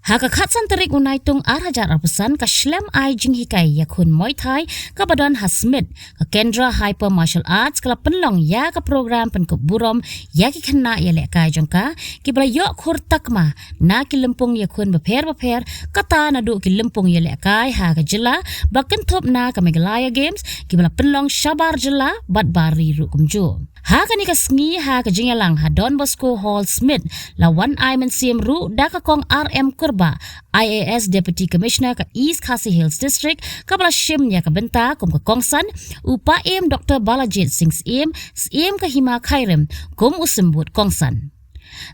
Haka khatsan terik unai tung arajar arpesan ka Shillong Mail jing hikai Ïakhun Muay Thai ka badan hasmit ka Kendra Hyper Martial Arts kala penlong ya ka program penkuburom ya ki kena ya lekai jongka ki bala yok khur takma na ki lempung Ïakhun beper kata na du ki lempung ya lekai ha ka jela baken top na ka Meghalaya Games ki bala penlong syabar jela bat bari ru kumju. Ha ka ni ka sngi ha ka jingalang ha Don Bosco Hall Smith lawan Mynsiem ru da ka kong RM Kurbah IAS Deputy Commissioner ka East Khasi Hills District ka bala shim ya ka benta kum ka kongsan upa em Dr. Balajit Singh Siem ka hima khairim kum usimbut kongsan.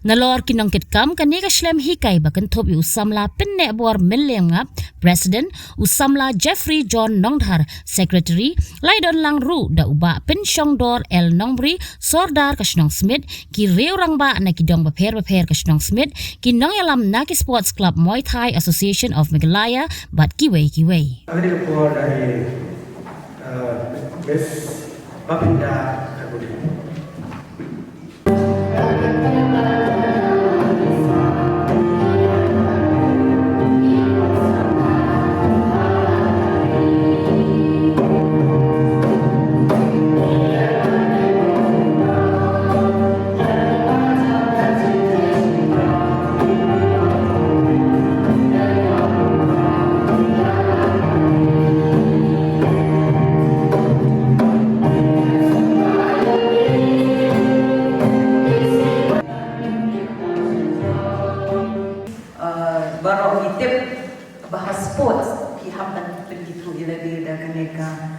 Nalor kinongkit kam kani ka Shillong hikai bakan top yu Samla pinne bor Mynsiem ngap President Samla Jeffrey John Nongdhar Secretary Laidon lang ru da uba pin Shongdor El Nongbri Sordar ka Shillong Smith ki reurang ba na ki dong beper ka Shillong Smith ki nong yalam na ki Sports Club Muay Thai Association of Meghalaya bat kiwei. Ang report ay Miss Mapinda baru hitip bahas sports ki hamdan begitu ilagi da kaneka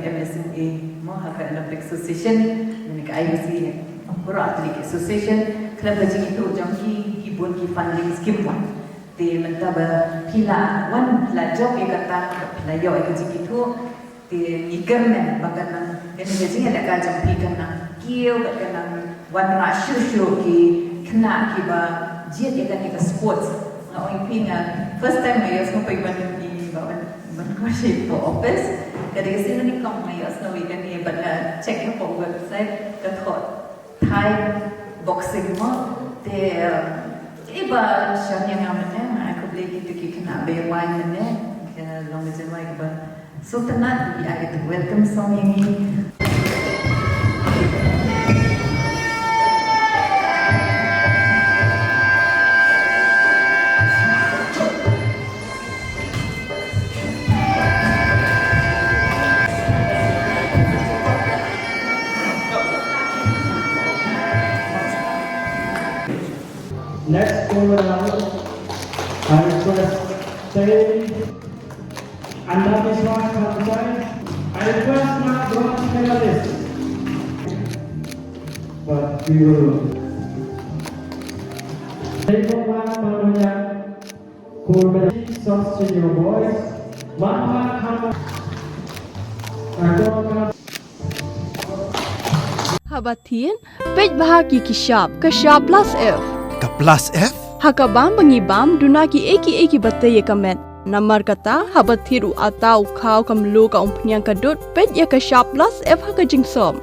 MSMA mo haka Olympic Association menika IOC Pro Athletic Association club lagi itu jangki hibun ki funding scheme pun te mentaba pila wan pila jok kata pila yo ke jitu te igermen baganan en gaji ada ka jampi kana kieu kana wan ra shu ki kena ki ba jiat ya kan sports orang pinga first time I was going to be for office kada kasi ni kam I was no weekend ni but check your website ka thought Thai boxing mo te iba siya nga man ako beli gitu ki kena be wine man long as I ba so tanat I get to welcome so many. Next go around, I request Sayyid Anda Biswas Kamsai. I request my bronze medalist. But we will take one namanya Kurbah soft senior boys. One hammer. Habatin, pej bahagi kishap, kashap plus F. Ka plus F? Hakabam bangibam dunaki eki batay kamet. Namar kata habathiru atau kau kamlu ka umpnyang kadut pej ya kashap plus F haka jingsom.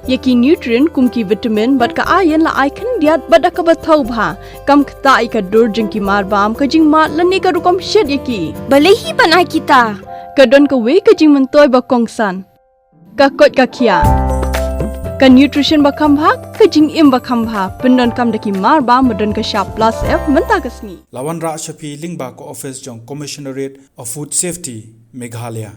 Yaki nutrient kumki vitamin bat ka iron la icon diat bada ka bathau bha kam kta ka dur jingki marbam ka jingma lani ka rukom shed yaki. Balehi banai kita. Kadon ka we ka jing mentoy ba kongsan. Ka kot ka kia. Ka nutrition bakam bha ka jing im bakam bha pendon kam daki marba modon ka sharp plus F menta ka sngi Lawan Ra Shafi Lingba ko office jong Commissionerate of Food Safety Meghalaya.